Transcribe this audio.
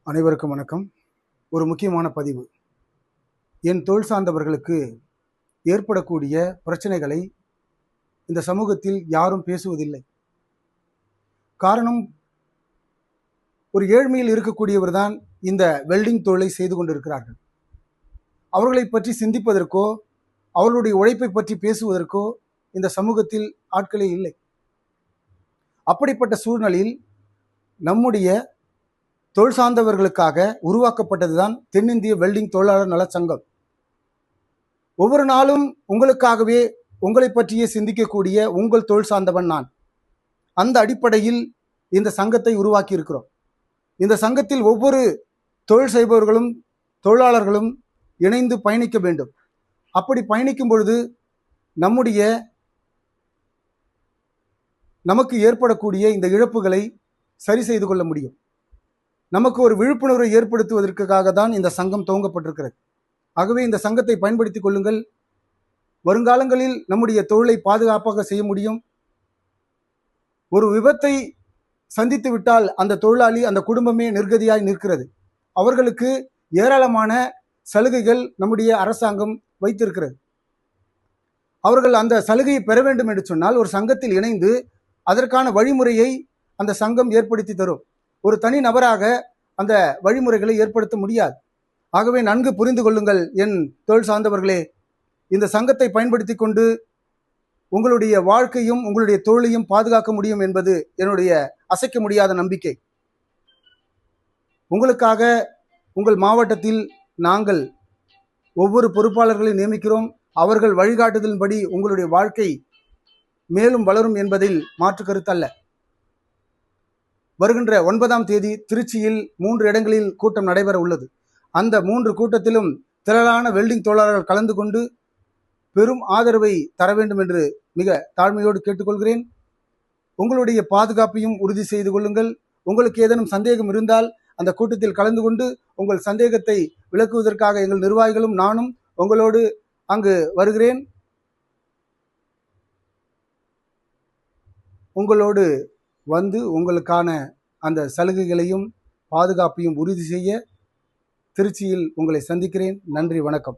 அனைவருக்கும் வணக்கம். ஒரு முக்கியமான பதிவு. என் தொழில் சார்ந்தவர்களுக்கு ஏற்படக்கூடிய பிரச்சனைகளை இந்த சமூகத்தில் யாரும் பேசுவதில்லை. காரணம், ஒரு ஏழ்மையில் இருக்கக்கூடியவர் தான் இந்த வெல்டிங் தொழிலை செய்து கொண்டிருக்கிறார்கள். அவர்களை பற்றி சிந்திப்பதற்கோ அவர்களுடைய உழைப்பை பற்றி பேசுவதற்கோ இந்த சமூகத்தில் ஆட்களே இல்லை. அப்படிப்பட்ட சூழ்நிலையில் நம்முடைய தொழில் சார்ந்தவர்களுக்காக உருவாக்கப்பட்டதுதான் தென்னிந்திய வெல்டிங் தொழிலாளர் நல சங்கம். ஒவ்வொரு நாளும் உங்களுக்காகவே, உங்களை பற்றியே சிந்திக்கக்கூடிய உங்கள் தொழில் சார்ந்தவன் நான். அந்த அடிப்படையில் இந்த சங்கத்தை உருவாக்கி இருக்கிறோம். இந்த சங்கத்தில் ஒவ்வொரு தொழில் செய்பவர்களும் தொழிலாளர்களும் இணைந்து பயணிக்க வேண்டும். அப்படி பயணிக்கும் பொழுது நமக்கு ஏற்படக்கூடிய இந்த இழப்புகளை சரி செய்து கொள்ள முடியும். நமக்கு ஒரு விழிப்புணர்வை ஏற்படுத்துவதற்காக தான் இந்த சங்கம் துவங்கப்பட்டிருக்கிறது. ஆகவே இந்த சங்கத்தை பயன்படுத்திக் கொள்ளுங்கள். வருங்காலங்களில் நம்முடைய தொழிலை பாதுகாப்பாக செய்ய முடியும். ஒரு விபத்தை சந்தித்து விட்டால் அந்த தொழிலாளி, அந்த குடும்பமே நிர்கதியாய் நிற்கிறது. அவர்களுக்கு ஏராளமான சலுகைகள் நம்முடைய அரசாங்கம் வைத்திருக்கிறது. அவர்கள் அந்த சலுகையை பெற வேண்டும் என்று சொன்னால் ஒரு சங்கத்தில் இணைந்து அதற்கான வழிமுறையை அந்த சங்கம் ஏற்படுத்தி தரும். ஒரு தனி நபராக அந்த வழிமுறைகளை ஏற்படுத்த முடியாது. ஆகவே நன்கு புரிந்து கொள்ளுங்கள் என் தொழில் சார்ந்தவர்களே. இந்த சங்கத்தை பயன்படுத்தி கொண்டு உங்களுடைய வாழ்க்கையும் உங்களுடைய தொழிலையும் பாதுகாக்க முடியும் என்பது என்னுடைய அசைக்க முடியாத நம்பிக்கை. உங்களுக்காக உங்கள் மாவட்டத்தில் நாங்கள் ஒவ்வொரு பொறுப்பாளர்களை நியமிக்கிறோம். அவர்கள் வழிகாட்டுதலின்படி உங்களுடைய வாழ்க்கை மேலும் வளரும் என்பதில் மாற்று கருத்தல்ல. வருகின்ற 9ஆம் தேதி திருச்சியில் 3 இடங்களில் கூட்டம் நடைபெற உள்ளது. அந்த 3 கூட்டத்திலும் திரளான வெல்டிங் தொழிலாளர்கள் கலந்து கொண்டு பெரும் ஆதரவை தர வேண்டும் என்று மிக தாழ்மையோடு கேட்டுக்கொள்கிறேன். உங்களுடைய பாதுகாப்பையும் உறுதி செய்து கொள்ளுங்கள். உங்களுக்கு ஏதேனும் சந்தேகம் இருந்தால் அந்த கூட்டத்தில் கலந்து கொண்டு உங்கள் சந்தேகத்தை விளக்குவதற்காக எங்கள் நிர்வாகிகளும் நானும் உங்களோடு அங்கு வருகிறேன். உங்களோடு வந்து உங்களுக்கான அந்த சலுகைகளையும் பாதுகாப்பையும் உறுதி செய்ய திருச்சியில் உங்களை சந்திக்கிறேன். நன்றி, வணக்கம்.